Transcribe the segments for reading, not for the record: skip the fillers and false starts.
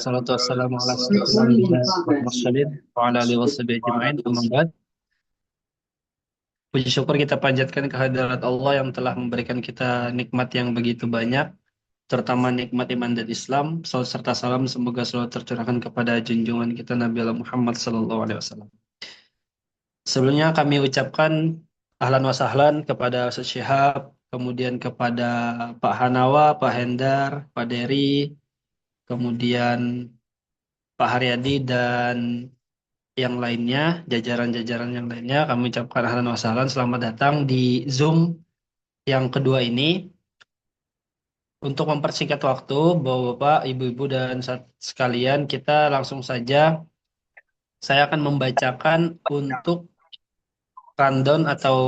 wassalatu wassalamu ala asyrofil anbiya wal mursalin wa ala alihi washabihi ajma'in. Amma ba'd. Puji syukur kita panjatkan kehadirat Allah yang telah memberikan kita nikmat yang begitu banyak, terutama nikmat iman dan Islam. Salawat serta salam semoga selalu tercurahkan kepada junjungan kita Nabi Allah Muhammad sallallahu alaihi wasallam. Sebelumnya kami ucapkan ahlan wa sahlan kepada Ustaz Syihab, kemudian kepada Pak Hanawa, Pak Hendar, Pak Dery, kemudian Pak Haryadi dan yang lainnya, jajaran-jajaran yang lainnya, kami ucapkan ahlan wa sahlan, selamat datang di Zoom yang kedua ini. Untuk mempersingkat waktu, Bapak-bapak, Ibu-ibu dan sekalian, kita langsung saja. Saya akan membacakan untuk rundown atau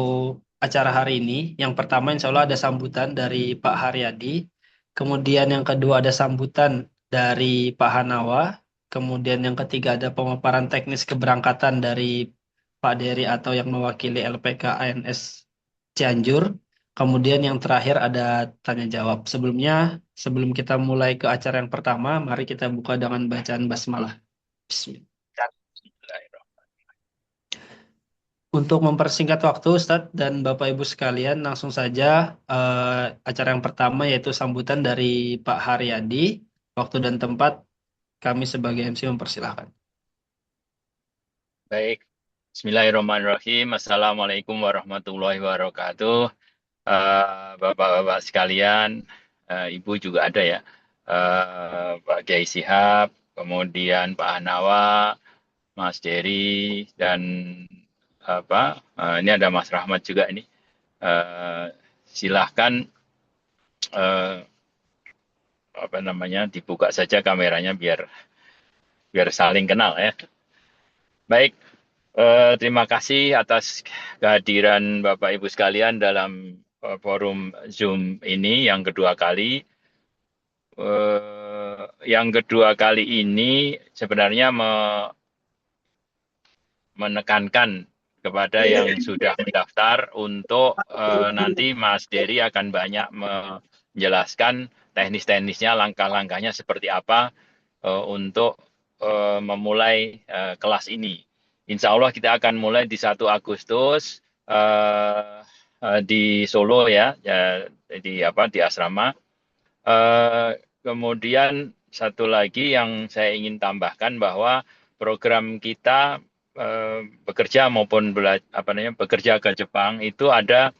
acara hari ini. Yang pertama, insya Allah ada sambutan dari Pak Haryadi. Kemudian yang kedua ada sambutan dari Pak Hanawa. Kemudian yang ketiga ada pemaparan teknis keberangkatan dari Pak Dery atau yang mewakili LPK ANS Cianjur. Kemudian yang terakhir ada tanya jawab. Sebelum kita mulai ke acara yang pertama, mari kita buka dengan bacaan basmalah. Bismillah. Untuk mempersingkat waktu, Ustadz dan Bapak Ibu sekalian, langsung saja acara yang pertama yaitu sambutan dari Pak Haryadi. Waktu dan tempat kami sebagai MC mempersilahkan. Baik, Bismillahirrahmanirrahim. Assalamualaikum warahmatullahi wabarakatuh. Bapak-bapak sekalian, Ibu juga ada ya. Pak Kiai Sihab, kemudian Pak Hanawa, Mas Dery, dan ini ada Mas Rahmat juga ini. Silahkan dibuka saja kameranya biar saling kenal ya. Baik. Terima kasih atas kehadiran Bapak Ibu sekalian dalam forum Zoom ini yang kedua kali. Yang kedua kali ini sebenarnya menekankan kepada yang sudah mendaftar untuk nanti Mas Dery akan banyak menjelaskan teknis-teknisnya, langkah-langkahnya seperti apa untuk memulai kelas ini. Insya Allah kita akan mulai di 1 Agustus di Solo ya, di asrama. Kemudian satu lagi yang saya ingin tambahkan bahwa program kita bekerja maupun bekerja ke Jepang itu ada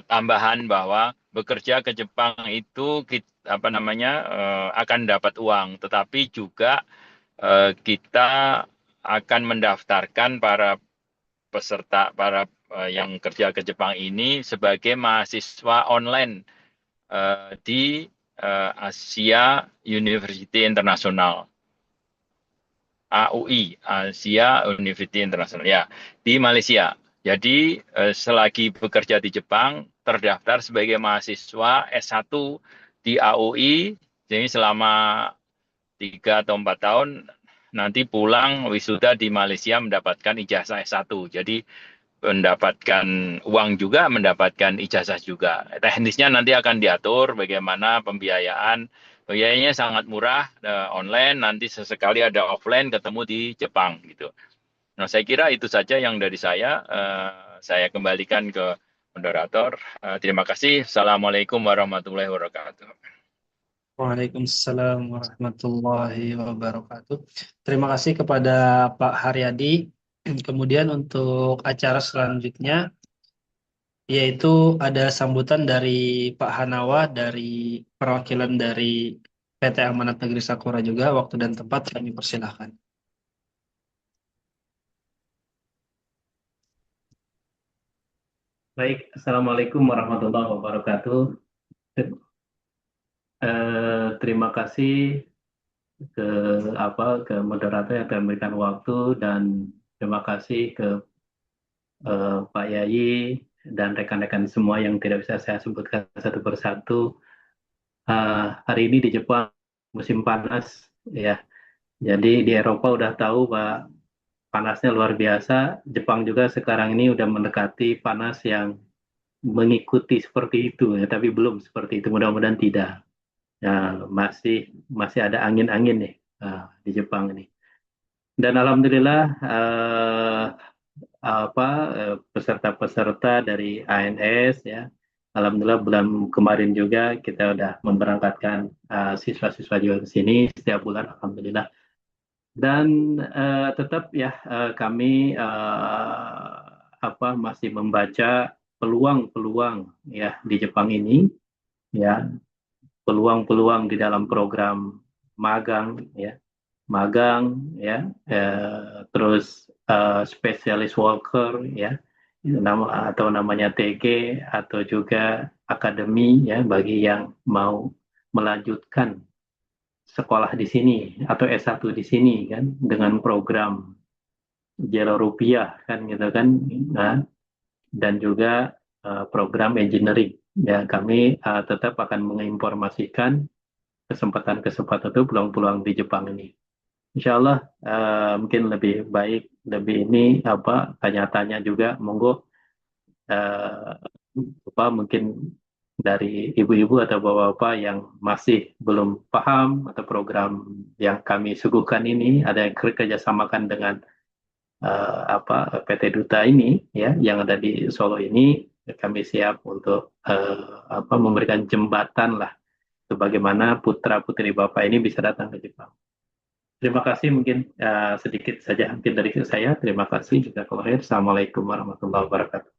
tambahan bahwa bekerja ke Jepang itu akan dapat uang, tetapi juga kita akan mendaftarkan para peserta yang kerja ke Jepang ini sebagai mahasiswa online di Asia University International, AUI, Asia University International ya, di Malaysia. Jadi selagi bekerja di Jepang, terdaftar sebagai mahasiswa S1 di AUI, jadi selama 3 atau 4 tahun, nanti pulang wisuda di Malaysia mendapatkan ijazah S1. Jadi mendapatkan uang juga, mendapatkan ijazah juga. Teknisnya nanti akan diatur bagaimana pembiayaan. Biayanya sangat murah, online, nanti sesekali ada offline ketemu di Jepang gitu. Nah, saya kira itu saja yang dari saya. Saya kembalikan ke moderator. Terima kasih. Assalamualaikum warahmatullahi wabarakatuh. Waalaikumsalam warahmatullahi wabarakatuh. Terima kasih kepada Pak Haryadi. Kemudian untuk acara selanjutnya, yaitu ada sambutan dari Pak Hanawa dari perwakilan dari PT Amanat Negeri Sakura juga. Waktu dan tempat kami persilahkan. Baik, Assalamualaikum warahmatullahi wabarakatuh. Terima kasih ke ke moderator yang telah memberikan waktu, dan terima kasih ke Pak Yayi dan rekan-rekan semua yang tidak bisa saya sebutkan satu persatu. Hari ini di Jepang musim panas ya. Jadi di Eropa udah tahu Pak, panasnya luar biasa. Jepang juga sekarang ini udah mendekati panas yang mengikuti seperti itu ya, tapi belum seperti itu. Mudah-mudahan tidak. Ya, masih ada angin-angin nih di Jepang ini. Dan alhamdulillah peserta-peserta dari ANS ya, alhamdulillah bulan kemarin juga kita udah memberangkatkan siswa-siswa juga ke sini setiap bulan, alhamdulillah. Dan tetap ya kami masih membaca peluang-peluang ya di Jepang ini ya, peluang-peluang di dalam program magang ya, terus specialist worker ya, namanya TG, atau juga akademi ya bagi yang mau melanjutkan sekolah di sini atau S1 di sini kan, dengan program Jero Rupiah kan gitu kan. Nah, dan juga program engineering ya, kami tetap akan menginformasikan kesempatan-kesempatan itu, peluang-peluang di Jepang ini. Insya Allah mungkin lebih baik, lebih ini tanya-tanya juga, monggo eh, mungkin dari ibu-ibu atau bapak-bapak yang masih belum paham atau program yang kami suguhkan ini, ada yang kerjasamakan dengan PT Duta ini ya yang ada di Solo ini, kami siap untuk memberikan jembatan lah bagaimana putra putri bapak ini bisa datang ke Jepang. Terima kasih, mungkin sedikit saja mungkin dari saya. Terima kasih juga kalau Assalamualaikum warahmatullahi wabarakatuh.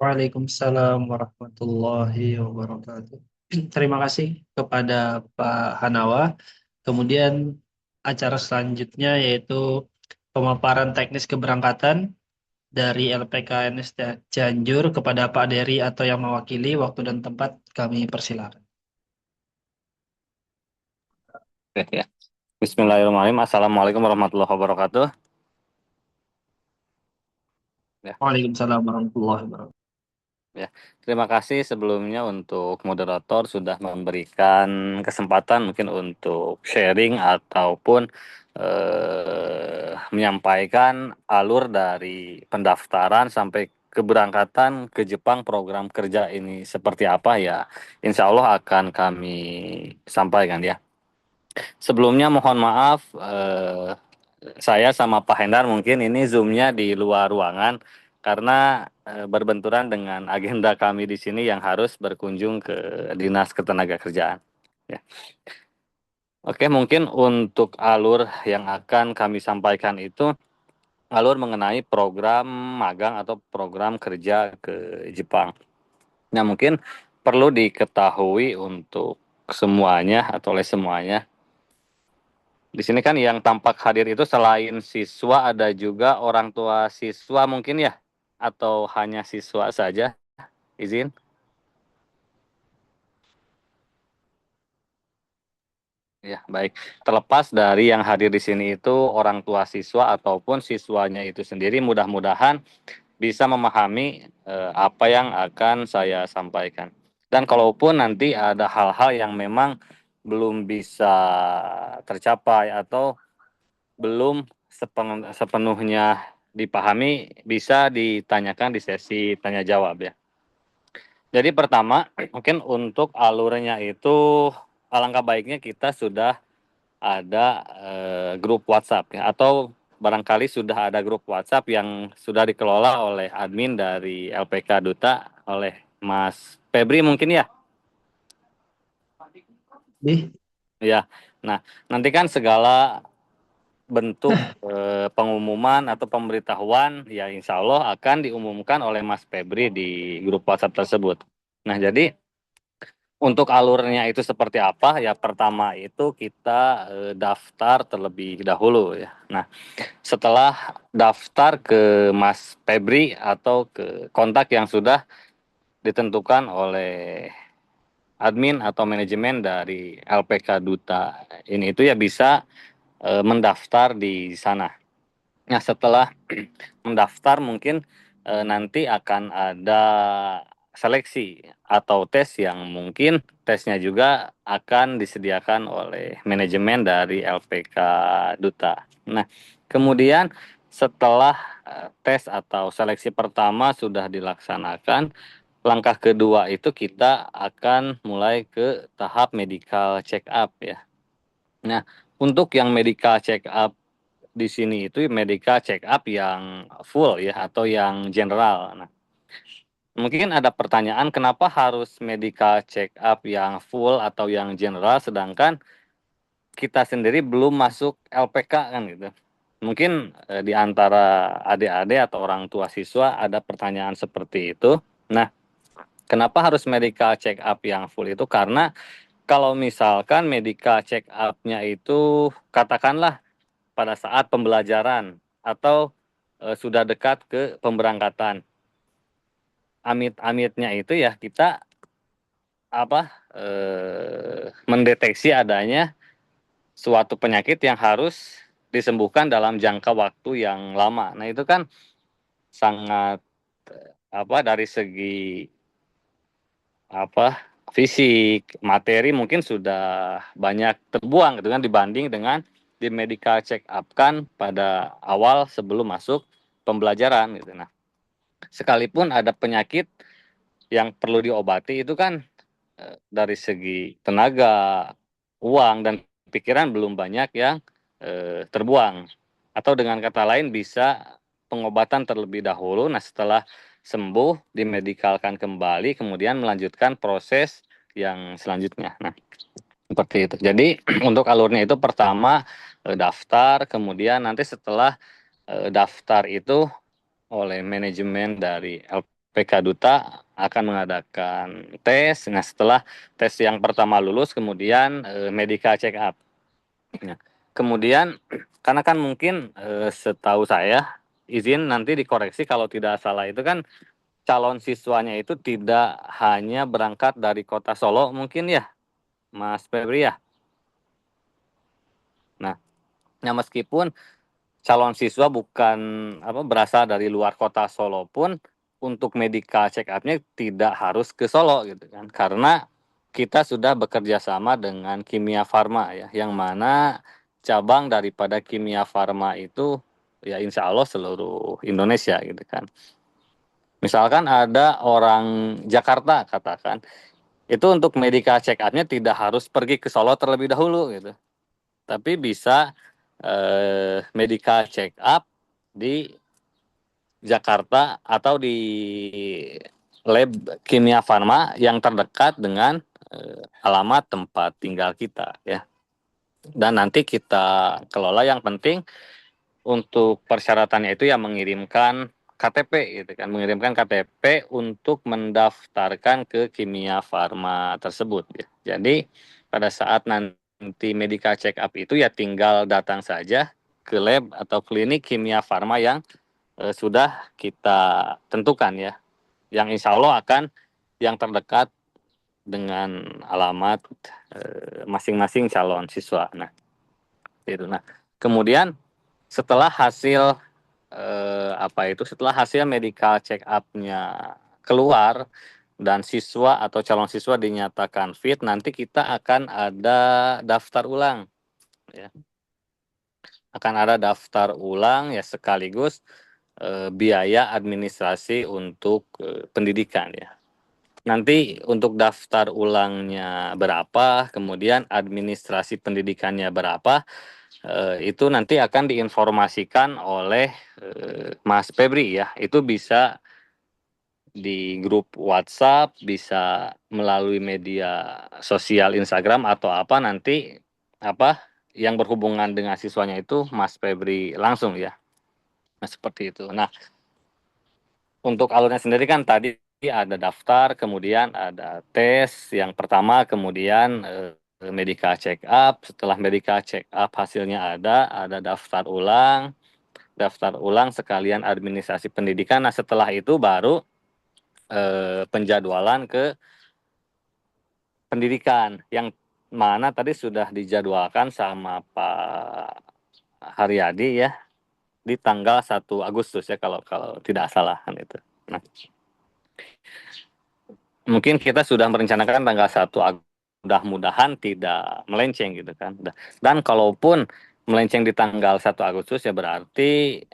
Waalaikumsalam warahmatullahi wabarakatuh. Terima kasih kepada Pak Hanawa. Kemudian acara selanjutnya yaitu pemaparan teknis keberangkatan dari LPKNS Cianjur kepada Pak Dery atau yang mewakili. Waktu dan tempat kami persilakan. Oke, ya. Bismillahirrahmanirrahim. Assalamualaikum warahmatullahi wabarakatuh. Ya, Waalaikumsalam warahmatullahi wabarakatuh. ya. Terima kasih sebelumnya untuk moderator sudah memberikan kesempatan mungkin untuk sharing ataupun menyampaikan alur dari pendaftaran sampai keberangkatan ke Jepang, program kerja ini seperti apa ya. Insya Allah akan kami sampaikan ya. Sebelumnya mohon maaf, saya sama Pak Hendar mungkin ini Zoom-nya di luar ruangan karena berbenturan dengan agenda kami di sini yang harus berkunjung ke Dinas Ketenagakerjaan. Ya. Oke, mungkin untuk alur yang akan kami sampaikan itu alur mengenai program magang atau program kerja ke Jepang. Nah, mungkin perlu diketahui untuk semuanya atau oleh semuanya. Di sini kan yang tampak hadir itu selain siswa ada juga orang tua siswa mungkin ya? Atau hanya siswa saja? Izin. Ya, baik. Terlepas dari yang hadir di sini itu orang tua siswa ataupun siswanya itu sendiri, mudah-mudahan bisa memahami apa yang akan saya sampaikan. Dan kalaupun nanti ada hal-hal yang memang belum bisa tercapai atau belum sepenuhnya dipahami, bisa ditanyakan di sesi tanya jawab ya. Jadi pertama, mungkin untuk alurnya itu alangkah baiknya kita sudah ada grup WhatsApp ya, atau barangkali sudah ada grup WhatsApp yang sudah dikelola oleh admin dari LPK Duta oleh Mas Febri mungkin ya. Ya. Nah, nanti kan segala bentuk pengumuman atau pemberitahuan ya insya Allah akan diumumkan oleh Mas Febri di grup WhatsApp tersebut. Nah, jadi untuk alurnya itu seperti apa? Ya pertama itu kita daftar terlebih dahulu ya. Nah, setelah daftar ke Mas Febri atau ke kontak yang sudah ditentukan oleh admin atau manajemen dari LPK Duta ini itu ya bisa mendaftar di sana. Nah, setelah mendaftar mungkin nanti akan ada seleksi atau tes yang mungkin tesnya juga akan disediakan oleh manajemen dari LPK Duta. Nah, kemudian setelah tes atau seleksi pertama sudah dilaksanakan, langkah kedua itu kita akan mulai ke tahap medical check up ya. Nah, untuk yang medical check up di sini itu medical check up yang full ya atau yang general. Nah, mungkin ada pertanyaan kenapa harus medical check up yang full atau yang general sedangkan kita sendiri belum masuk LPK kan gitu. Mungkin di antara adik-adik atau orang tua siswa ada pertanyaan seperti itu. Nah, kenapa harus medical check up yang full itu? Karena kalau misalkan medical check up-nya itu katakanlah pada saat pembelajaran atau sudah dekat ke pemberangkatan. Amit-amitnya itu ya kita mendeteksi adanya suatu penyakit yang harus disembuhkan dalam jangka waktu yang lama. Nah, itu kan sangat dari segi fisik, materi mungkin sudah banyak terbuang gitu kan dibanding dengan di medical check up kan pada awal sebelum masuk pembelajaran gitu. Nah, sekalipun ada penyakit yang perlu diobati itu kan dari segi tenaga, uang dan pikiran belum banyak yang terbuang. Atau dengan kata lain bisa pengobatan terlebih dahulu. Nah, setelah sembuh dimedikalkan kembali kemudian melanjutkan proses yang selanjutnya. Nah, seperti itu. Jadi untuk alurnya itu pertama daftar, kemudian nanti setelah daftar itu oleh manajemen dari LPK Duta akan mengadakan tes. Nah, setelah tes yang pertama lulus, kemudian medical check up. Nah, kemudian karena kan mungkin setahu saya, izin nanti dikoreksi kalau tidak salah itu kan calon siswanya itu tidak hanya berangkat dari kota Solo mungkin ya, Mas Febri ya. Nah, meskipun calon siswa bukan berasal dari luar kota Solo pun untuk medical check up-nya tidak harus ke Solo gitu kan. Karena kita sudah bekerja sama dengan Kimia Farma ya, yang mana cabang daripada Kimia Farma itu ya insya Allah seluruh Indonesia gitu kan. Misalkan ada orang Jakarta katakan, itu untuk medical check up-nya tidak harus pergi ke Solo terlebih dahulu gitu. Tapi bisa medical check up di Jakarta atau di lab Kimia Farma yang terdekat dengan alamat tempat tinggal kita ya. Dan nanti kita kelola, yang penting untuk persyaratannya itu ya mengirimkan KTP gitu kan, mengirimkan KTP untuk mendaftarkan ke Kimia Farma tersebut ya. Jadi pada saat nanti medical check up itu ya tinggal datang saja ke lab atau klinik Kimia Farma yang sudah kita tentukan ya, yang insya Allah akan yang terdekat dengan alamat masing-masing calon siswa. Nah, itu. Nah, kemudian setelah hasil setelah hasil medical check up-nya keluar dan siswa atau calon siswa dinyatakan fit, nanti kita akan ada daftar ulang ya. Akan ada daftar ulang ya, sekaligus biaya administrasi untuk pendidikan ya. Nanti untuk daftar ulangnya berapa, kemudian administrasi pendidikannya berapa, itu nanti akan diinformasikan oleh Mas Febri ya. Itu bisa di grup WhatsApp, bisa melalui media sosial Instagram atau apa nanti yang berhubungan dengan siswanya itu Mas Febri langsung ya. Nah, seperti itu. Nah, untuk alurnya sendiri kan tadi ada daftar, kemudian ada tes yang pertama, kemudian medical check up. Setelah medical check up hasilnya ada daftar ulang sekalian administrasi pendidikan. Nah, setelah itu baru penjadwalan ke pendidikan yang mana tadi sudah dijadwalkan sama Pak Haryadi ya di tanggal 1 Agustus ya kalau tidak salah kan itu. Nah, mungkin kita sudah merencanakan tanggal 1 Agustus, mudah-mudahan tidak melenceng gitu kan. Dan kalaupun melenceng di tanggal 1 Agustus ya berarti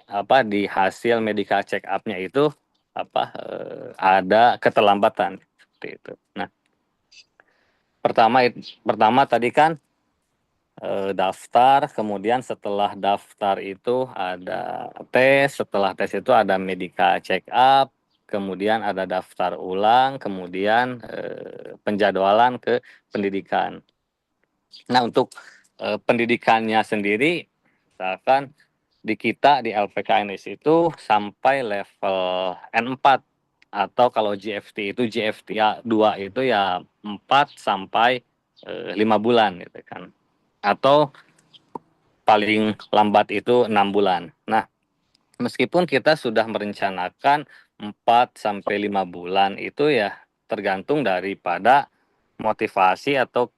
di hasil medical check up-nya itu ada keterlambatan seperti itu. Nah, pertama tadi kan daftar, kemudian setelah daftar itu ada tes, setelah tes itu ada medical check up, kemudian ada daftar ulang, kemudian penjadwalan ke pendidikan. Nah, untuk pendidikannya sendiri, misalkan di kita di LPKNS itu sampai level N4 atau kalau GFT itu GFT 2 itu ya 4 sampai 5 bulan gitu kan. Atau paling lambat itu 6 bulan. Nah, meskipun kita sudah merencanakan 4 sampai 5 bulan itu ya tergantung daripada motivasi atau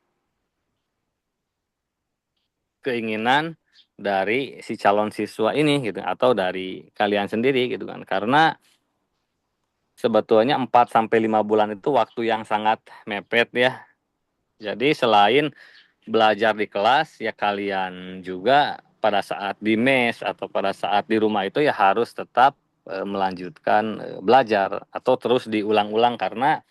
keinginan dari si calon siswa ini gitu atau dari kalian sendiri gitu kan. Karena sebetulnya 4 sampai 5 bulan itu waktu yang sangat mepet ya. Jadi selain belajar di kelas ya kalian juga pada saat di mes atau pada saat di rumah itu ya harus tetap melanjutkan belajar atau terus diulang-ulang karena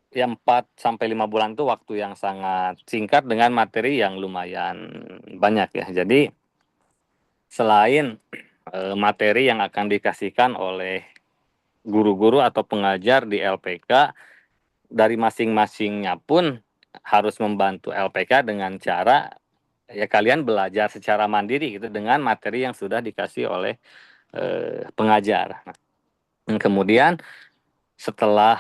ya 4 sampai 5 bulan itu waktu yang sangat singkat dengan materi yang lumayan banyak ya. Jadi selain materi yang akan dikasihkan oleh guru-guru atau pengajar di LPK, dari masing-masingnya pun harus membantu LPK dengan cara ya kalian belajar secara mandiri gitu dengan materi yang sudah dikasih oleh pengajar. Nah, kemudian setelah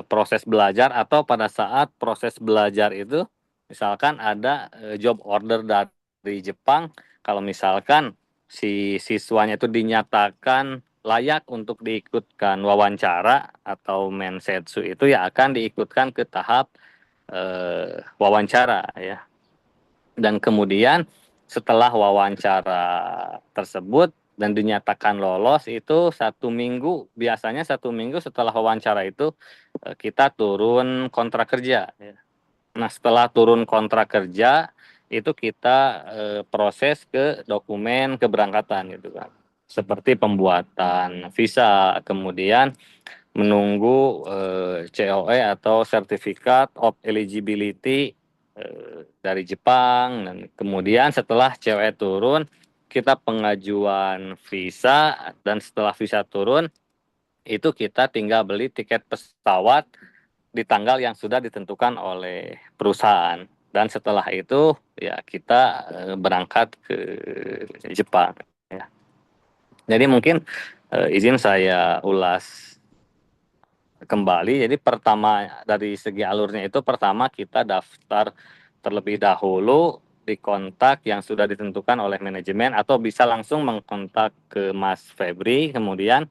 proses belajar atau pada saat proses belajar itu misalkan ada job order dari Jepang, kalau misalkan si siswanya itu dinyatakan layak untuk diikutkan wawancara atau mensetsu itu ya akan diikutkan ke tahap wawancara ya. Dan kemudian setelah wawancara tersebut dan dinyatakan lolos itu 1 minggu, biasanya 1 minggu setelah wawancara itu kita turun kontrak kerja. Nah, setelah turun kontrak kerja itu kita proses ke dokumen keberangkatan gitu kan. Seperti pembuatan visa, kemudian menunggu COE atau Certificate of Eligibility dari Jepang, dan kemudian setelah COE turun kita pengajuan visa, dan setelah visa turun itu kita tinggal beli tiket pesawat di tanggal yang sudah ditentukan oleh perusahaan, dan setelah itu ya kita berangkat ke Jepang ya. Jadi mungkin izin saya ulas kembali. Jadi pertama dari segi alurnya itu pertama kita daftar terlebih dahulu di kontak yang sudah ditentukan oleh manajemen atau bisa langsung mengkontak ke Mas Febri. Kemudian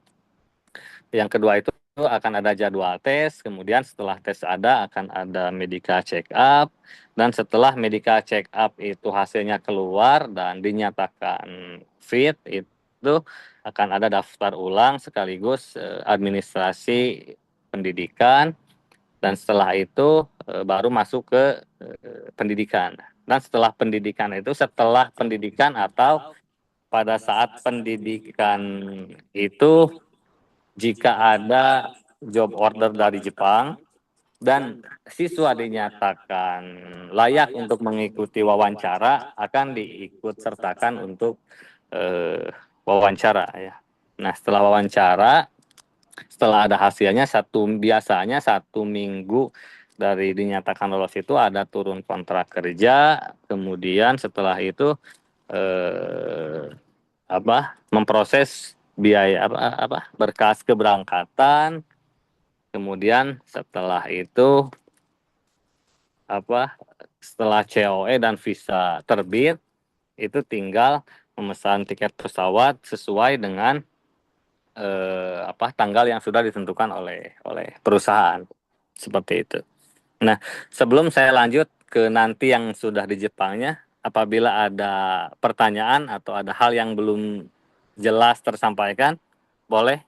yang kedua itu akan ada jadwal tes, kemudian setelah tes akan ada medical check up, dan setelah medical check up itu hasilnya keluar dan dinyatakan fit, itu akan ada daftar ulang sekaligus administrasi pendidikan, dan setelah itu baru masuk ke pendidikan. Dan setelah pendidikan atau pada saat pendidikan itu jika ada job order dari Jepang dan siswa dinyatakan layak untuk mengikuti wawancara, akan diikut sertakan untuk wawancara ya. Nah, setelah wawancara, setelah ada hasilnya biasanya 1 minggu dari dinyatakan lolos itu ada turun kontrak kerja, kemudian setelah itu memproses biaya berkas keberangkatan, kemudian setelah itu setelah COE dan visa terbit itu tinggal memesan tiket pesawat sesuai dengan tanggal yang sudah ditentukan oleh perusahaan, seperti itu. Nah, sebelum saya lanjut ke nanti yang sudah di Jepangnya, apabila ada pertanyaan atau ada hal yang belum jelas tersampaikan, boleh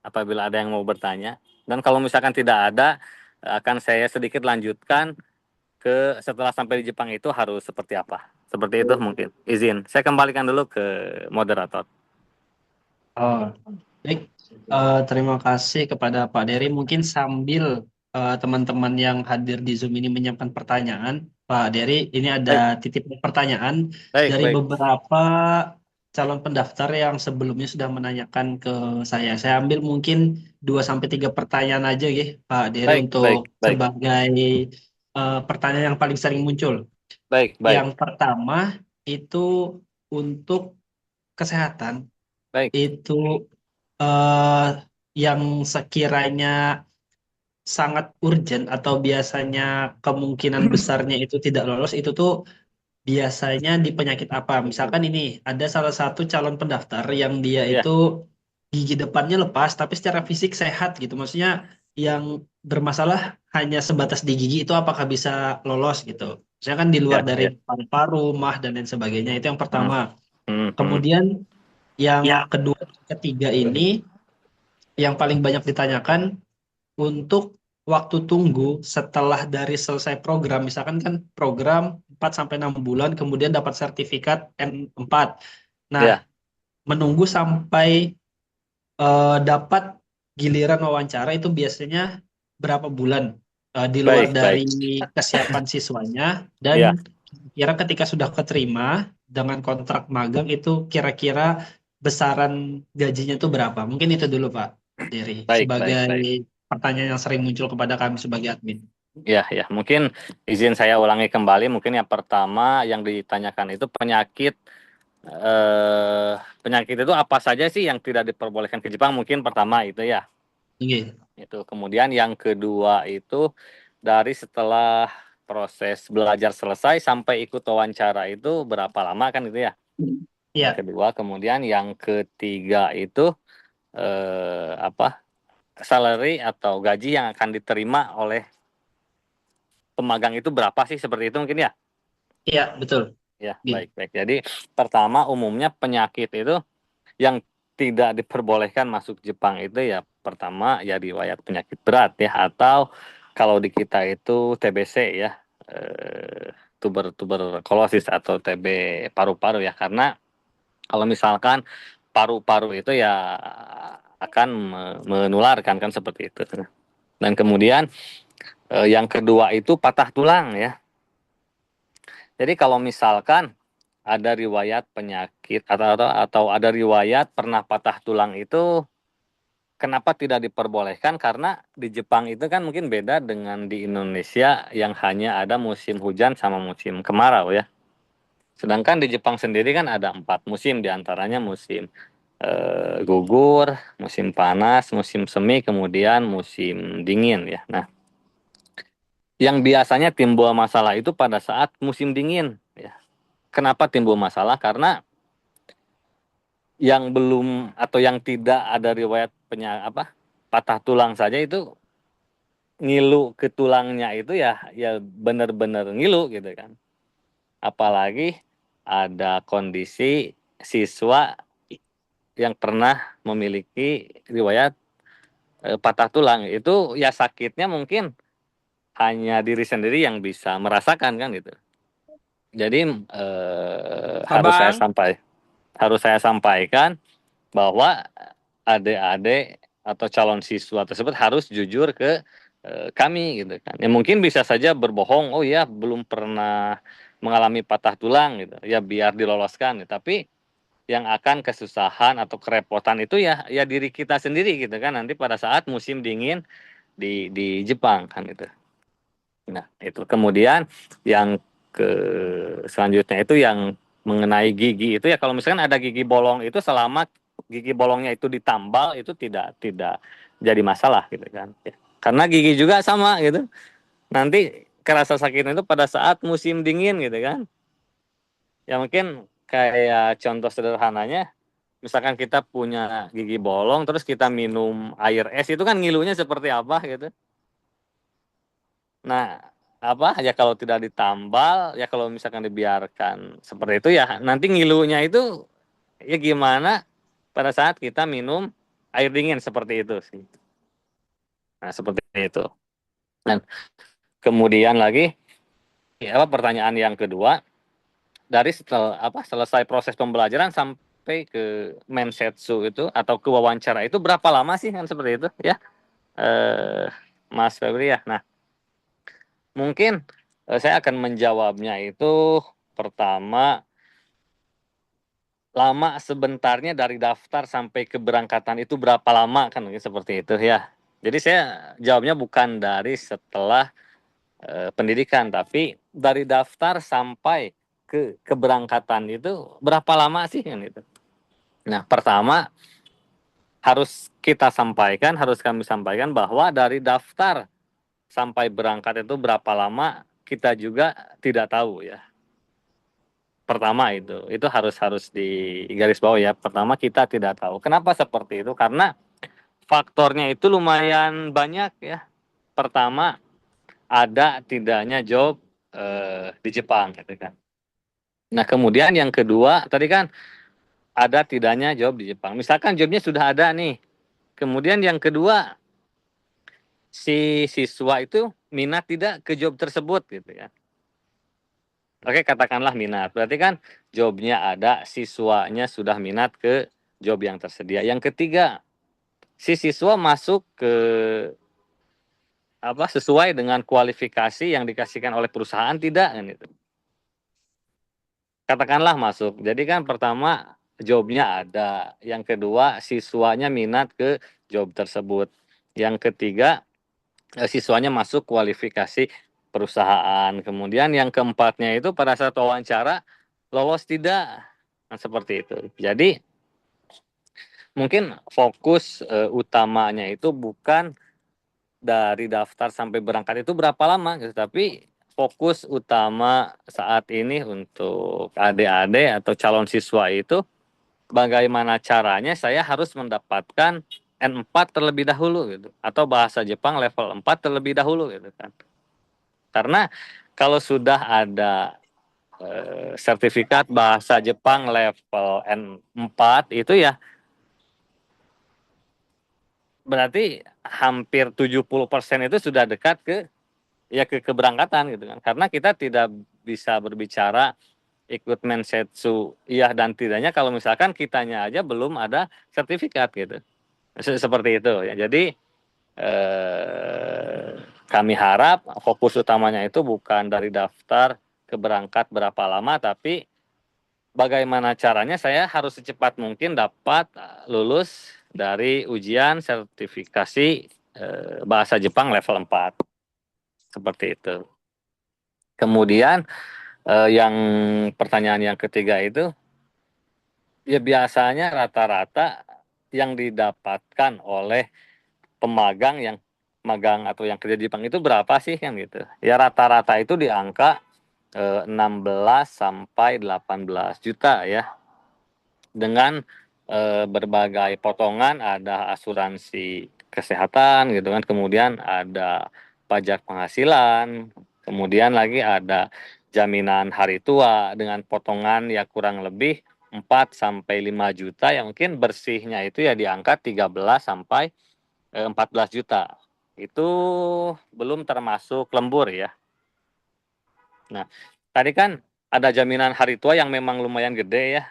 apabila ada yang mau bertanya. Dan kalau misalkan tidak ada, akan saya sedikit lanjutkan ke setelah sampai di Jepang itu harus seperti apa. Seperti itu mungkin. Izin, saya kembalikan dulu ke moderator. Oh, baik. Terima kasih kepada Pak Dery. Mungkin sambil teman-teman yang hadir di Zoom ini menyiapkan pertanyaan, Pak Dery, ini Baik, ada titip pertanyaan baik, dari baik. beberapa calon pendaftar yang sebelumnya sudah menanyakan ke saya. Saya ambil mungkin 2 sampai 3 pertanyaan aja ya, Pak Dery, Baik, untuk baik, baik. sebagai pertanyaan yang paling sering muncul. Baik, baik. Yang pertama itu untuk kesehatan Baik. itu eh yang sekiranya sangat urgent atau biasanya kemungkinan besarnya itu tidak lolos itu tuh biasanya di penyakit apa? Misalkan ini ada salah satu calon pendaftar yang dia Ya, itu gigi depannya lepas tapi secara fisik sehat gitu. Maksudnya yang bermasalah hanya sebatas di gigi itu apakah bisa lolos gitu. Misalnya kan di luar ya, dari ya. paru-paru, mah dan lain sebagainya itu yang Hmm, pertama. hmm. Kemudian yang Ya, kedua, ketiga ini yang paling banyak ditanyakan untuk waktu tunggu setelah dari selesai program, misalkan kan program 4 sampai 6 bulan kemudian dapat sertifikat N4. Nah, ya. menunggu sampai dapat giliran wawancara itu biasanya berapa bulan di luar Baik, dari baik. kesiapan siswanya dan Ya, kira ketika sudah keterima dengan kontrak magang itu kira-kira besaran gajinya itu berapa? Mungkin itu dulu Pak Dery baik, baik, sebagai baik. pertanyaan yang sering muncul kepada kami sebagai admin. Ya, ya. Mungkin izin saya ulangi kembali. Mungkin yang pertama yang ditanyakan itu eh, penyakit itu apa saja sih yang tidak diperbolehkan ke Jepang? Mungkin pertama itu ya. Oke. Itu. Kemudian yang kedua itu dari setelah proses belajar selesai sampai ikut wawancara itu berapa lama kan itu ya? Yang Ya, kedua, kemudian yang ketiga itu apa? Salary atau gaji yang akan diterima oleh pemagang itu berapa sih seperti itu mungkin ya? iya betul. Ya, Oke. baik, baik. Jadi pertama umumnya penyakit itu yang tidak diperbolehkan masuk Jepang itu ya pertama ya riwayat penyakit berat ya atau kalau di kita itu TBC ya tuberkulosis atau TB paru-paru ya karena kalau misalkan paru-paru itu ya akan menularkan kan seperti itu. Dan kemudian yang kedua itu patah tulang ya. Jadi kalau misalkan ada riwayat penyakit atau ada riwayat pernah patah tulang itu kenapa tidak diperbolehkan? Karena di Jepang itu kan mungkin beda dengan di Indonesia yang hanya ada musim hujan sama musim kemarau ya. Sedangkan di Jepang sendiri kan ada 4 musim, diantaranya musim gugur, musim panas, musim semi, kemudian musim dingin ya. Nah, yang biasanya timbul masalah itu pada saat musim dingin ya. Kenapa timbul masalah? Karena yang belum atau yang tidak ada riwayat patah tulang saja itu ngilu ke tulangnya itu ya benar-benar ngilu gitu kan. Apalagi ada kondisi siswa yang pernah memiliki riwayat patah tulang itu ya sakitnya mungkin hanya diri sendiri yang bisa merasakan kan gitu. Jadi Abang, harus saya sampaikan bahwa adik-adik atau calon siswa tersebut harus jujur ke kami gitu kan. Ya mungkin bisa saja berbohong, oh ya belum pernah mengalami patah tulang gitu. Ya biar diloloskan, ya. Tapi yang akan kesusahan atau kerepotan itu ya diri kita sendiri gitu kan nanti pada saat musim dingin di Jepang kan gitu. Nah, itu kemudian yang ke selanjutnya itu yang mengenai gigi itu ya kalau misalkan ada gigi bolong itu selama gigi bolongnya itu ditambal itu tidak jadi masalah gitu kan. Ya. Karena gigi juga sama gitu. Nanti kerasa sakitnya itu pada saat musim dingin gitu kan. Ya mungkin kayak contoh sederhananya misalkan kita punya gigi bolong terus kita minum air es itu kan ngilunya seperti apa gitu. Nah, ya kalau tidak ditambal, ya kalau misalkan dibiarkan seperti itu ya nanti ngilunya itu ya gimana pada saat kita minum air dingin seperti itu sih. Nah, seperti itu. Dan kemudian lagi ya pertanyaan yang kedua dari selesai proses pembelajaran sampai ke mensetsu itu atau ke wawancara itu berapa lama sih, kan seperti itu ya, Mas Febri ya. Nah, mungkin saya akan menjawabnya itu pertama, lama sebentarnya dari daftar sampai keberangkatan itu berapa lama, kan seperti itu ya. Jadi saya jawabnya bukan dari setelah pendidikan, tapi dari daftar sampai ke keberangkatan itu berapa lama sih, kan itu. Nah, pertama harus kami sampaikan bahwa dari daftar sampai berangkat itu berapa lama kita juga tidak tahu ya. Pertama itu harus digarisbawahi ya. Pertama, kita tidak tahu. Kenapa seperti itu? Karena faktornya itu lumayan banyak ya. Pertama, ada tidaknya job di Jepang gitu kan. Nah, kemudian yang kedua tadi kan ada tidaknya job di Jepang. Misalkan jobnya sudah ada nih. Kemudian yang kedua, si siswa itu minat tidak ke job tersebut gitu ya. Oke, katakanlah minat. Berarti kan jobnya ada, siswanya sudah minat ke job yang tersedia. Yang ketiga, si siswa masuk ke sesuai dengan kualifikasi yang dikasihkan oleh perusahaan tidak, kan itu. Katakanlah masuk. Jadi kan pertama jobnya ada, yang kedua siswanya minat ke job tersebut. Yang ketiga, siswanya masuk kualifikasi perusahaan. Kemudian yang keempatnya itu pada saat wawancara lolos tidak. Nah, seperti itu. Jadi mungkin fokus utamanya itu bukan dari daftar sampai berangkat itu berapa lama gitu, tapi fokus utama saat ini untuk adik-adik atau calon siswa itu bagaimana caranya saya harus mendapatkan N4 terlebih dahulu gitu, atau bahasa Jepang level 4 terlebih dahulu gitu kan. Karena kalau sudah ada sertifikat bahasa Jepang level N4 itu ya berarti hampir 70% itu sudah dekat ke keberangkatan gitu kan. Karena kita tidak bisa berbicara ikut mensetsu iya dan tidaknya kalau misalkan kitanya aja belum ada sertifikat gitu. Seperti itu ya. Jadi kami harap fokus utamanya itu bukan dari daftar ke berangkat berapa lama, tapi bagaimana caranya saya harus secepat mungkin dapat lulus dari ujian sertifikasi bahasa Jepang level 4. Seperti itu. Kemudian yang pertanyaan yang ketiga itu, ya biasanya rata-rata yang didapatkan oleh pemagang yang magang atau yang kerja di Jepang itu berapa sih, kan gitu. Ya rata-rata itu di angka 16 sampai 18 juta ya. Dengan berbagai potongan, ada asuransi kesehatan gitu kan, kemudian ada pajak penghasilan, kemudian lagi ada jaminan hari tua dengan potongan ya kurang lebih 4 sampai 5 juta, yang mungkin bersihnya itu ya di angka 13 sampai 14 juta. Itu belum termasuk lembur ya. Nah, tadi kan ada jaminan hari tua yang memang lumayan gede ya.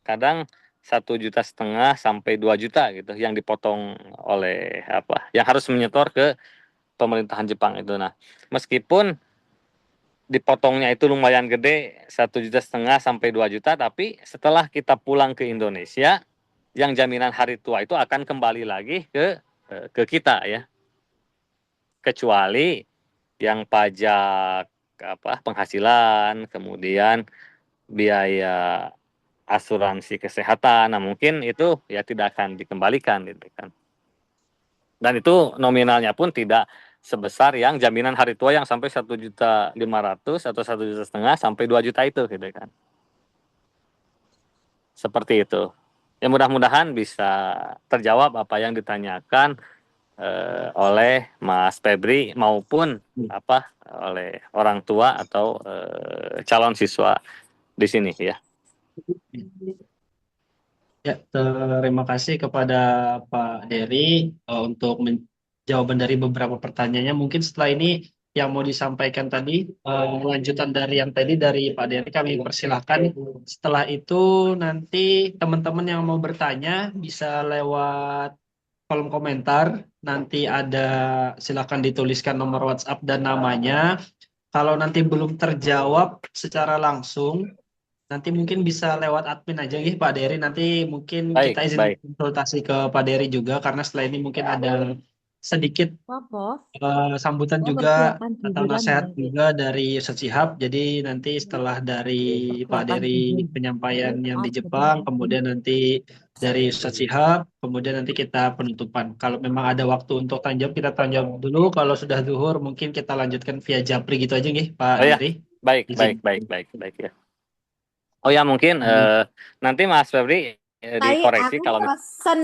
Kadang 1,5 juta sampai 2 juta gitu yang dipotong oleh yang harus menyetor ke pemerintahan Jepang itu. Nah, meskipun dipotongnya itu lumayan gede, 1,5 juta sampai 2 juta, tapi setelah kita pulang ke Indonesia, yang jaminan hari tua itu akan kembali lagi ke kita ya. Kecuali yang pajak penghasilan, kemudian biaya asuransi kesehatan, nah mungkin itu ya tidak akan dikembalikan gitu kan. Dan itu nominalnya pun tidak sebesar yang jaminan hari tua yang sampai 1,5 juta atau 1,5 juta sampai 2 juta itu gitu kan. Seperti itu. Ya mudah-mudahan bisa terjawab apa yang ditanyakan oleh Mas Febri maupun oleh orang tua atau calon siswa di sini ya. Ya, terima kasih kepada Pak Dery untuk jawaban dari beberapa pertanyaannya. Mungkin setelah ini yang mau disampaikan tadi, lanjutan dari yang tadi dari Pak Dery kami persilahkan. Setelah itu nanti teman-teman yang mau bertanya bisa lewat kolom komentar. Nanti ada silakan dituliskan nomor WhatsApp dan namanya. Kalau nanti belum terjawab secara langsung, nanti mungkin bisa lewat admin aja nih Pak Dery. Nanti mungkin kita Baik, izin baik. konsultasi ke Pak Dery juga karena setelah ini mungkin ada sedikit Apa? sambutan Oh, juga persilakan atau giliran nasihat ya. juga dari Ustadz Syihab. Jadi nanti setelah dari Pak Persilakan Dery izin. penyampaian yang di Maaf, Jepang, izin. kemudian nanti dari Ustadz Syihab, kemudian nanti kita penutupan. Kalau memang ada waktu untuk tanya jawab, kita tanya jawab dulu. Kalau sudah zuhur, mungkin kita lanjutkan via Japri gitu aja nih Pak Oh ya, Dery. baik, Izin. baik, baik, baik, baik ya. Oh ya, mungkin nanti Mas Febri Tapi dikoreksi aku kalau pesen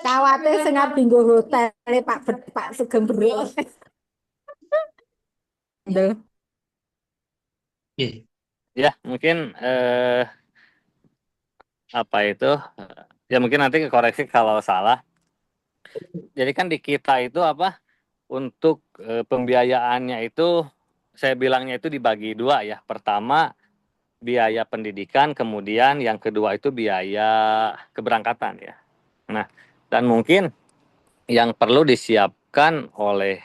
cawate sing arep dienggo hotel Pak Sugeng Bro. Duh. Iya. ya mungkin apa itu ya mungkin nanti koreksi kalau salah. Jadi kan di kita itu apa untuk pembiayaannya itu saya bilangnya itu dibagi dua ya. Pertama biaya pendidikan, kemudian yang kedua itu biaya keberangkatan ya. Nah, dan mungkin yang perlu disiapkan oleh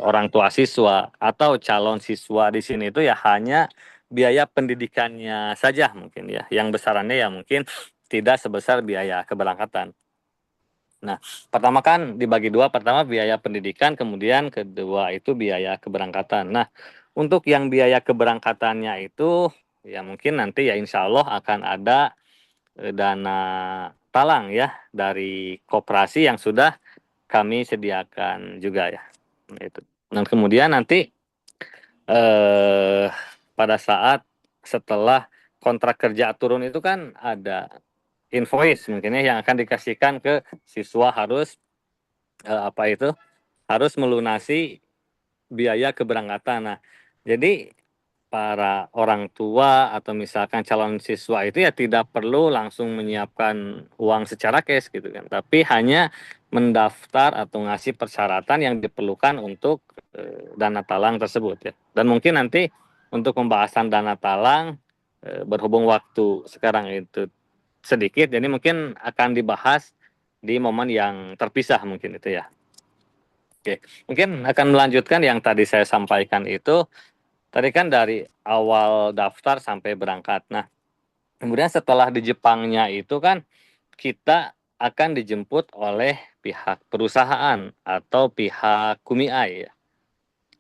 orang tua siswa atau calon siswa di sini itu ya hanya biaya pendidikannya saja mungkin ya. Yang besarannya ya mungkin tidak sebesar biaya keberangkatan. Nah, pertama kan dibagi dua, pertama biaya pendidikan, kemudian kedua itu biaya keberangkatan. Nah, untuk yang biaya keberangkatannya itu ya mungkin nanti ya insya Allah akan ada dana talang ya dari koperasi yang sudah kami sediakan juga ya. Nah, itu. Dan kemudian nanti pada saat setelah kontrak kerja turun itu kan ada invoice mungkinnya yang akan dikasihkan ke siswa harus apa itu harus melunasi biaya keberangkatan. Nah, jadi para orang tua atau misalkan calon siswa itu ya tidak perlu langsung menyiapkan uang secara cash gitu kan, tapi hanya mendaftar atau ngasih persyaratan yang diperlukan untuk dana talang tersebut ya. Dan mungkin nanti untuk pembahasan dana talang berhubung waktu sekarang itu sedikit, jadi mungkin akan dibahas di momen yang terpisah mungkin itu ya. Oke, mungkin akan melanjutkan yang tadi saya sampaikan itu. Tadi kan dari awal daftar sampai berangkat. Nah, kemudian setelah di Jepangnya itu kan kita akan dijemput oleh pihak perusahaan atau pihak Kumiai.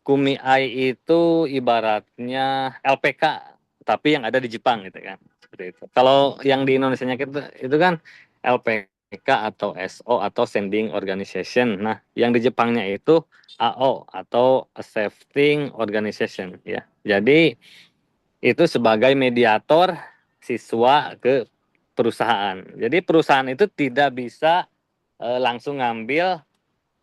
Kumiai itu ibaratnya LPK, tapi yang ada di Jepang gitu kan. Seperti itu. Kalau yang di Indonesia kita itu kan LPK atau SO atau Sending Organization. Nah, yang di Jepangnya itu AO atau Accepting Organization ya. Jadi itu sebagai mediator siswa ke perusahaan. Jadi perusahaan itu tidak bisa langsung ngambil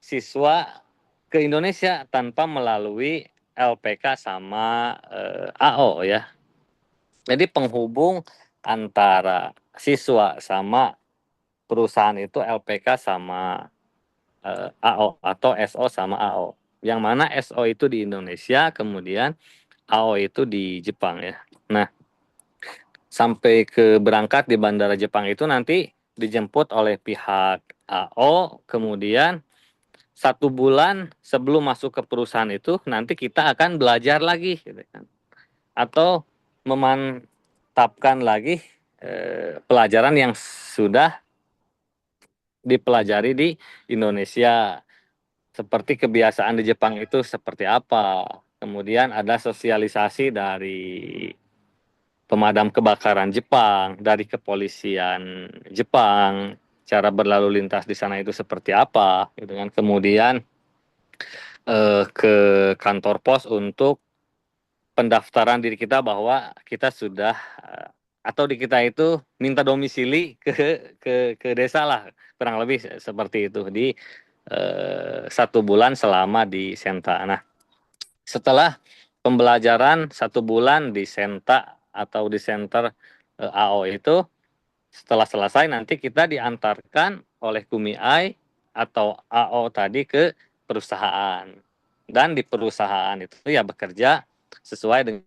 siswa ke Indonesia tanpa melalui LPK sama AO ya. Jadi penghubung antara siswa sama perusahaan itu LPK sama AO atau SO sama AO. Yang mana SO itu di Indonesia, kemudian AO itu di Jepang ya. Nah, sampai ke berangkat di Bandara Jepang itu nanti dijemput oleh pihak AO, kemudian 1 bulan sebelum masuk ke perusahaan itu nanti kita akan belajar lagi gitu kan. Atau memantapkan lagi pelajaran yang sudah dipelajari di Indonesia. Seperti kebiasaan di Jepang itu seperti apa. Kemudian ada sosialisasi dari pemadam kebakaran Jepang, dari kepolisian Jepang, cara berlalu lintas di sana itu seperti apa gitu kan. Kemudian ke kantor pos untuk pendaftaran diri kita bahwa kita sudah atau di kita itu minta domisili ke desa lah, kurang lebih seperti itu di 1 bulan selama di Senta. Nah, setelah pembelajaran 1 bulan di Senta atau di center AO itu, setelah selesai nanti kita diantarkan oleh Kumiai atau AO tadi ke perusahaan. dan di perusahaan itu ya bekerja sesuai dengan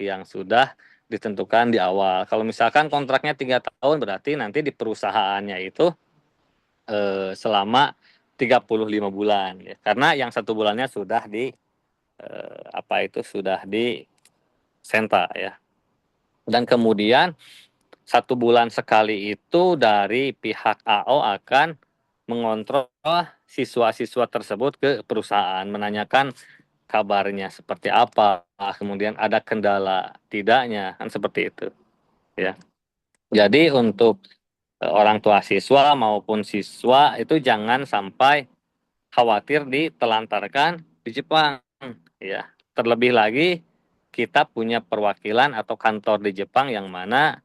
yang sudah ditentukan di awal. Kalau misalkan kontraknya 3 tahun, berarti nanti di perusahaannya itu selama 35 bulan ya. Karena yang 1 bulannya sudah di sudah di senta ya. Dan kemudian 1 bulan sekali itu dari pihak AO akan mengontrol siswa-siswa tersebut ke perusahaan, menanyakan kabarnya seperti apa, kemudian ada kendala tidaknya, kan seperti itu ya. Jadi untuk orang tua siswa maupun siswa itu jangan sampai khawatir ditelantarkan di Jepang ya. Terlebih lagi kita punya perwakilan atau kantor di Jepang yang mana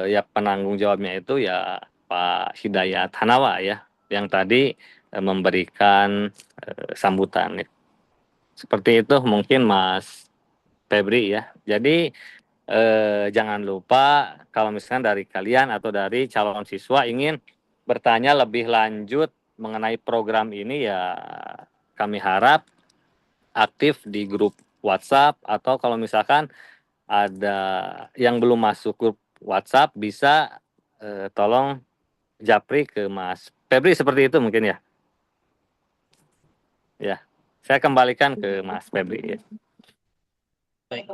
ya penanggung jawabnya itu ya Pak Hidayat Hanawa ya, yang tadi memberikan sambutan ya. Seperti itu mungkin Mas Febri ya. Jadi jangan lupa kalau misalkan dari kalian atau dari calon siswa ingin bertanya lebih lanjut mengenai program ini ya, kami harap aktif di grup WhatsApp, atau kalau misalkan ada yang belum masuk grup WhatsApp bisa tolong japri ke Mas Febri seperti itu mungkin ya. Ya, saya kembalikan ke Mas Febri ya. Baik,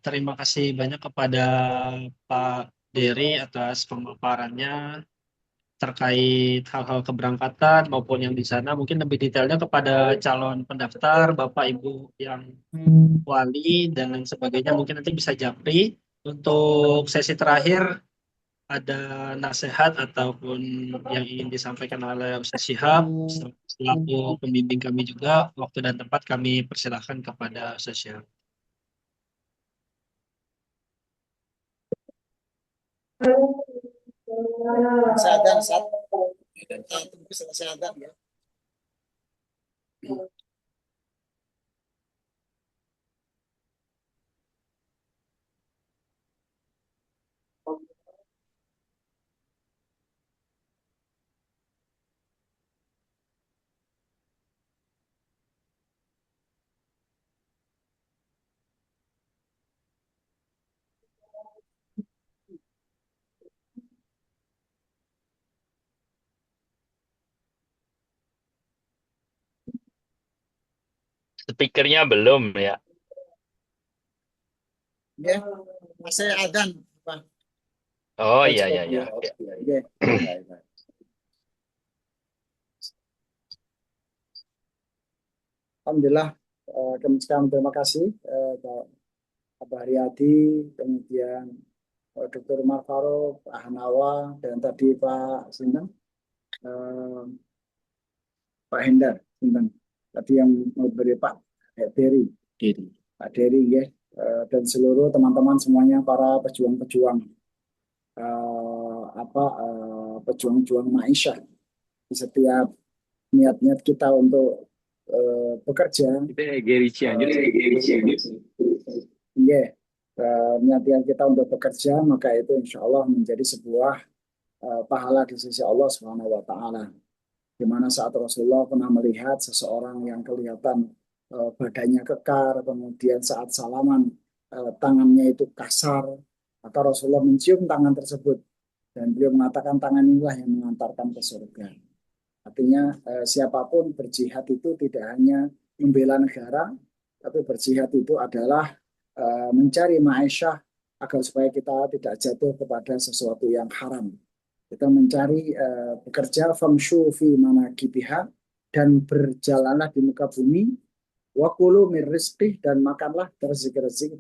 terima kasih banyak kepada Pak Dery atas pemaparannya terkait hal-hal keberangkatan maupun yang di sana. Mungkin lebih detailnya kepada calon pendaftar, Bapak Ibu yang wali dan lain sebagainya. Mungkin nanti bisa japri. Untuk sesi terakhir, ada nasihat ataupun yang ingin disampaikan oleh Ustaz Syihab selaku pembimbing kami juga, waktu dan tempat kami persilahkan kepada Ustaz Syihab. Sadar saat tunggu selesai adab ya. Speakernya belum ya. Ya, masih adzan, Pak. Oh iya iya iya. Ya. Alhamdulillah, terima kasih Pak Haryadi, kemudian Dr. Umar Farouk, Pak Hanawa, dan tadi Pak Sinten, Pak Hendar, Sinten. Tadi yang memberi Pak Dery, Pak Dery ya, dan seluruh teman-teman semuanya para pejuang-pejuang pejuang-pejuang maisha di setiap niat-niat kita untuk bekerja. Niat-niat kita untuk bekerja, maka itu insya Allah menjadi sebuah pahala di sisi Allah Subhanahu wa Ta'ala. Di mana saat Rasulullah pernah melihat seseorang yang kelihatan badannya kekar, kemudian saat salaman tangannya itu kasar, maka Rasulullah mencium tangan tersebut dan beliau mengatakan tangan inilah yang mengantarkan ke surga. Artinya siapapun berjihad itu tidak hanya membela negara, tapi berjihad itu adalah mencari ma'isyah agar supaya kita tidak jatuh kepada sesuatu yang haram. Kita mencari bekerja famshu fi manakibiha, dan berjalanlah di muka bumi, wa kulu mir rizqih, dan makanlah dari rezeki-rezeki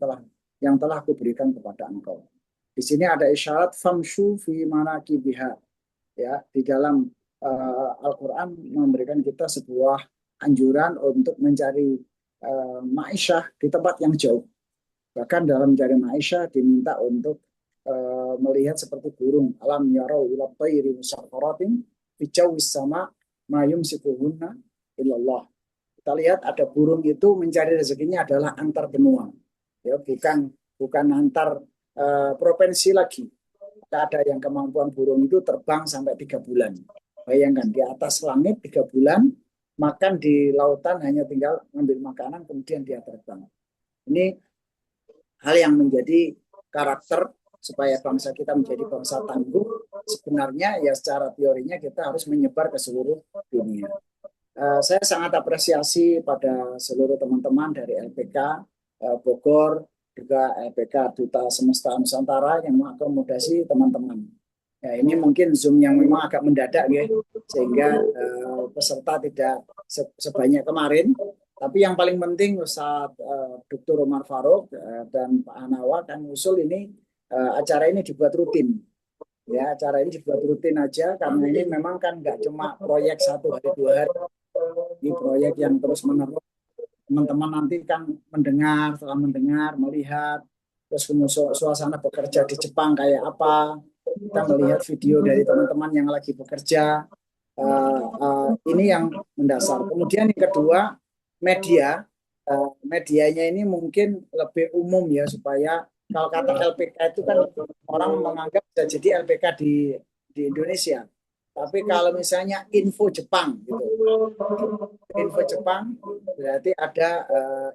yang telah aku berikan kepada engkau. Di sini ada isyarat famshu fi manakibiha ya, di dalam Al-Quran memberikan kita sebuah anjuran untuk mencari ma'isyah di tempat yang jauh. Bahkan dalam mencari ma'isyah diminta untuk melihat seperti burung, alam yarau ila tayri musakhkharatin fi jawis sama ma yumsikuhunna illallah. Kita lihat ada burung itu mencari rezekinya adalah antar benua, ya, bukan antar provinsi lagi. Ada yang kemampuan burung itu terbang sampai 3 bulan. Bayangkan di atas langit 3 bulan, makan di lautan hanya tinggal ngambil makanan kemudian dia terbang. Ini hal yang menjadi karakter supaya bangsa kita menjadi bangsa tangguh. Sebenarnya ya secara teorinya kita harus menyebar ke seluruh dunia. Saya sangat apresiasi pada seluruh teman-teman dari LPK Bogor, juga LPK Duta Semesta Nusantara yang mengakomodasi teman-teman. Ya, ini mungkin Zoom yang memang agak mendadak ya, sehingga peserta tidak sebanyak kemarin. Tapi yang paling penting Ustaz Dr. Umar Faruk dan Pak Hanawa kan usul ini acara ini dibuat rutin. Ya, acara ini dibuat rutin aja karena ini memang kan nggak cuma proyek 1 hari 2 hari, ini proyek yang terus menerus. Teman-teman nanti kan mendengar, setelah mendengar, melihat, terus suasana bekerja di Jepang kayak apa, kita melihat video dari teman-teman yang lagi bekerja, ini yang mendasar. Kemudian yang kedua, medianya ini mungkin lebih umum ya, supaya kalau kata LPK itu kan orang menganggap bisa jadi LPK di Indonesia. Tapi kalau misalnya info Jepang gitu, info Jepang berarti ada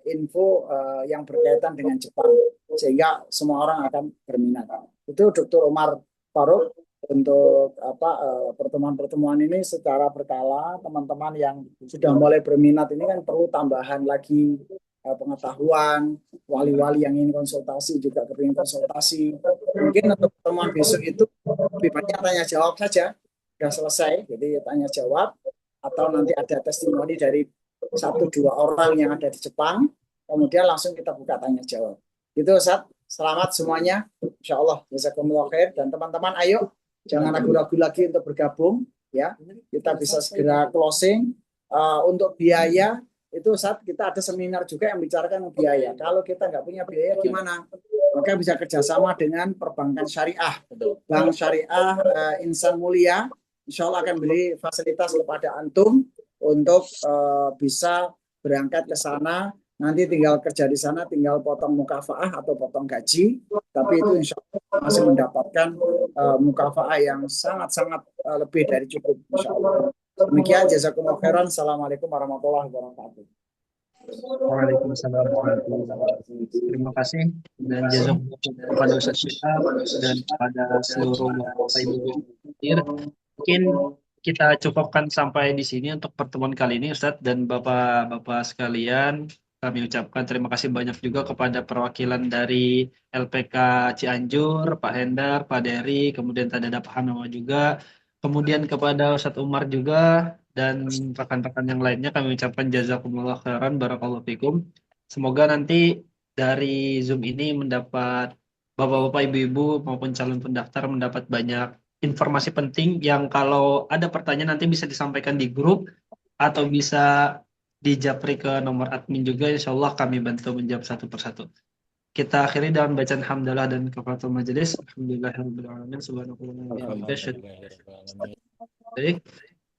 info yang berkaitan dengan Jepang sehingga semua orang akan berminat. Itu Dr. Umar Faruk untuk pertemuan-pertemuan ini secara berkala. Teman-teman yang sudah mulai berminat ini kan perlu tambahan lagi pengetahuan. Wali-wali yang ingin konsultasi juga kepingin konsultasi. Mungkin untuk pertemuan besok itu lebih banyak tanya jawab saja. Sudah selesai, jadi tanya jawab atau nanti ada testimoni dari 1-2 orang yang ada di Jepang, kemudian langsung kita buka tanya jawab. Gitu Ustaz. Selamat semuanya. Insya Allah. Jazakumullah khair. Dan teman-teman ayo jangan ragu-ragu lagi untuk bergabung ya. Kita bisa segera closing. Untuk biaya itu Ustaz, kita ada seminar juga yang bicarakan biaya. Kalau kita nggak punya biaya gimana? Maka bisa kerjasama dengan perbankan syariah. Bank Syariah Insan Mulia insya Allah akan beri fasilitas kepada antum untuk bisa berangkat ke sana. Nanti tinggal kerja di sana, tinggal potong mukafaah atau potong gaji. Tapi itu insya Allah masih mendapatkan mukafaah yang sangat-sangat lebih dari cukup insya Allah. Demikian jazakumullah khairan. Assalamualaikum warahmatullahi wabarakatuh. Waalaikumsalam warahmatullahi wabarakatuh. Terima kasih dan jazakumullah kepada Ustaz Syihab dan kepada seluruh Bapak Ibu yang hadir. Mungkin kita cukupkan sampai di sini untuk pertemuan kali ini Ustadz dan Bapak-Bapak sekalian. Kami ucapkan terima kasih banyak juga kepada perwakilan dari LPK Cianjur, Pak Hendar, Pak Dery, kemudian tadi ada Pak Hanawa juga, kemudian kepada Ustadz Umar juga, dan rekan-rekan yang lainnya kami ucapkan jazakumullah khairan, barakallahu fikum. Semoga nanti dari Zoom ini mendapat Bapak-Bapak, Ibu-Ibu maupun calon pendaftar mendapat banyak informasi penting yang kalau ada pertanyaan nanti bisa disampaikan di grup atau bisa dijapri ke nomor admin juga. Insya Allah kami bantu menjawab satu persatu. Kita akhiri dengan bacaan hamdalah dan kafaratul majelis. Alhamdulillahirrahmanirrahim. Subhanallah.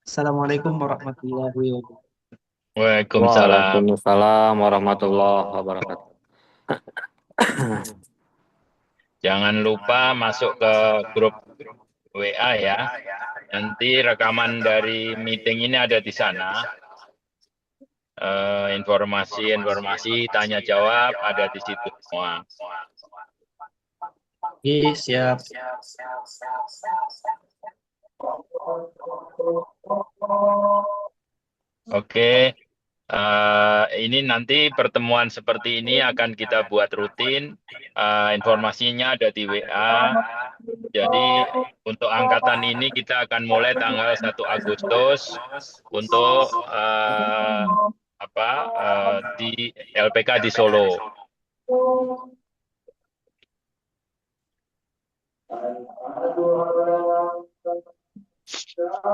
Assalamualaikum warahmatullahi wabarakatuh. Waalaikumsalam. Waalaikumsalam warahmatullahi wabarakatuh. Jangan lupa masuk ke grup WA ya. Nanti rekaman dari meeting ini ada di sana. Informasi, tanya jawab ada di situ semua. Oke, siap. Oke. Ini nanti pertemuan seperti ini akan kita buat rutin. Informasinya ada di WA. Jadi untuk angkatan ini kita akan mulai tanggal 1 Agustus untuk di LPK di Solo.